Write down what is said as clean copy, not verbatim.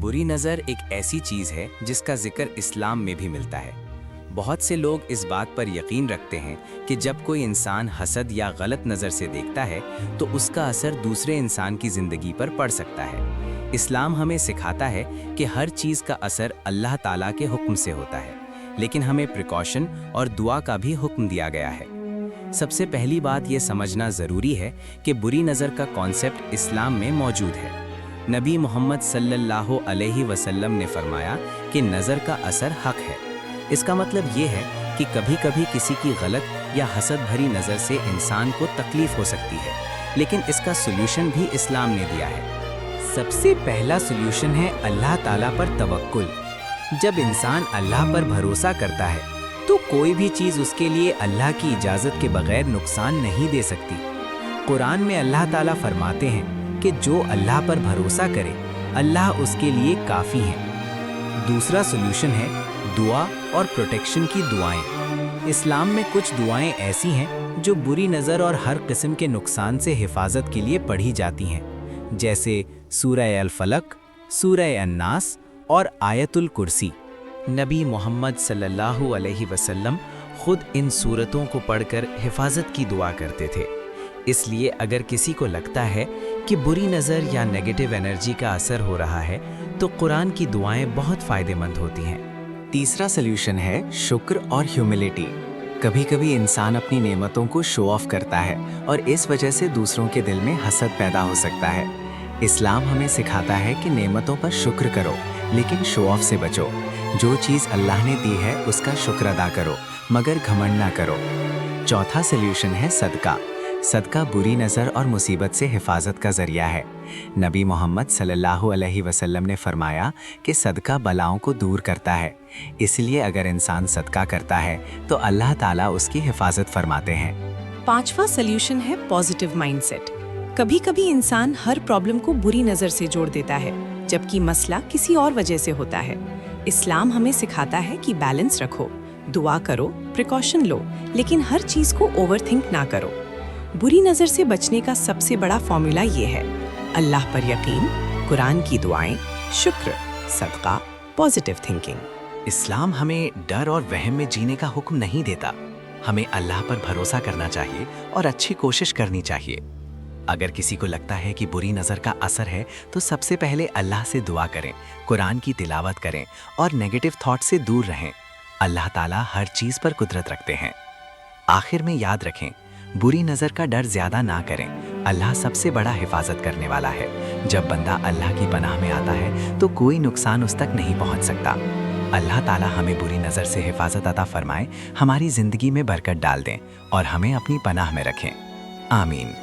बुरी नज़र एक ऐसी चीज़ है जिसका जिक्र इस्लाम में भी मिलता है। बहुत से लोग इस बात पर यकीन रखते हैं कि जब कोई इंसान हसद या गलत नज़र से देखता है तो उसका असर दूसरे इंसान की ज़िंदगी पर पड़ सकता है। इस्लाम हमें सिखाता है कि हर चीज़ का असर अल्लाह ताला के हुक्म से होता है, लेकिन हमें प्रिकॉशन और दुआ का भी हुक्म दिया गया है। सबसे पहली बात ये समझना ज़रूरी है कि बुरी नज़र का कॉन्सेप्ट इस्लाम में मौजूद है। नबी मोहम्मद सल्लल्लाहु अलैहि वसल्लम ने फरमाया कि नज़र का असर हक है। इसका मतलब ये है कि कभी कभी किसी की गलत या हसद भरी नज़र से इंसान को तकलीफ हो सकती है, लेकिन इसका सोल्यूशन भी इस्लाम ने दिया है। सबसे पहला सोल्यूशन है अल्लाह ताला पर तवक्कुल। जब इंसान अल्लाह पर भरोसा करता है तो कोई भी चीज़ उसके लिए अल्लाह की इजाज़त के बगैर नुकसान नहीं दे सकती। कुरान में अल्लाह ताला फरमाते हैं कि जो अल्लाह पर भरोसा करे अल्लाह उसके लिए काफ़ी है। दूसरा सोल्यूशन है दुआ और प्रोटेक्शन की दुआएं। इस्लाम में कुछ दुआएं ऐसी हैं जो बुरी नज़र और हर किस्म के नुकसान से हिफाजत के लिए पढ़ी जाती हैं, जैसे सूरह अल फलक, सूरह अन्नास और आयतुल कुर्सी। नबी मोहम्मद सल्लल्लाहु अलैहि वसल्लम खुद इन सूरतों को पढ़कर हिफाजत की दुआ करते थे। इसलिए अगर किसी को लगता है कि बुरी नज़र या नेगेटिव एनर्जी का असर हो रहा है तो कुरान की दुआएं बहुत फ़ायदेमंद होती हैं। तीसरा सल्यूशन है शुक्र और ह्यूमिलिटी। कभी कभी इंसान अपनी नेमतों को शो ऑफ करता है और इस वजह से दूसरों के दिल में हसद पैदा हो सकता है। इस्लाम हमें सिखाता है कि नेमतों पर शुक्र करो, लेकिन शो ऑफ से बचो। जो चीज़ अल्लाह ने दी है उसका शुक्र अदा करो, मगर घमंड ना करो। चौथा सल्यूशन है सदका। सदका बुरी नज़र और मुसीबत से हिफाजत का ज़रिया है। नबी मोहम्मद सल्लल्लाहु अलैहि वसल्लम ने फरमाया कि सदका बलाओं को दूर करता है। इसलिए अगर इंसान सदका करता है तो अल्लाह ताला उसकी हिफाजत फरमाते हैं। पांचवा सल्यूशन है पॉजिटिव माइंडसेट। कभी कभी इंसान हर प्रॉब्लम को बुरी नज़र से जोड़ देता है, जबकि मसला किसी और वजह से होता है। इस्लाम हमें सिखाता है कि बैलेंस रखो, दुआ करो, प्रिकॉशन लो, लेकिन हर चीज़ को ओवरथिंक ना करो। बुरी नज़र से बचने का सबसे बड़ा फॉर्मूला ये है: अल्लाह पर यकीन, कुरान की दुआएं, शुक्र, सदका, पॉजिटिव थिंकिंग। इस्लाम हमें डर और वहम में जीने का हुक्म नहीं देता। हमें अल्लाह पर भरोसा करना चाहिए और अच्छी कोशिश करनी चाहिए। अगर किसी को लगता है कि बुरी नज़र का असर है तो सबसे पहले अल्लाह से दुआ करें, कुरान की तिलावत करें और नेगेटिव थॉट से दूर रहें। अल्लाह ताला हर चीज़ पर कुदरत रखते हैं। आखिर में याद रखें, बुरी नज़र का डर ज़्यादा ना करें। अल्लाह सबसे बड़ा हिफाजत करने वाला है। जब बंदा अल्लाह की पनाह में आता है तो कोई नुकसान उस तक नहीं पहुंच सकता। अल्लाह ताला हमें बुरी नज़र से हिफाजत अता फरमाए, हमारी ज़िंदगी में बरकत डाल दें और हमें अपनी पनाह में रखें। आमीन।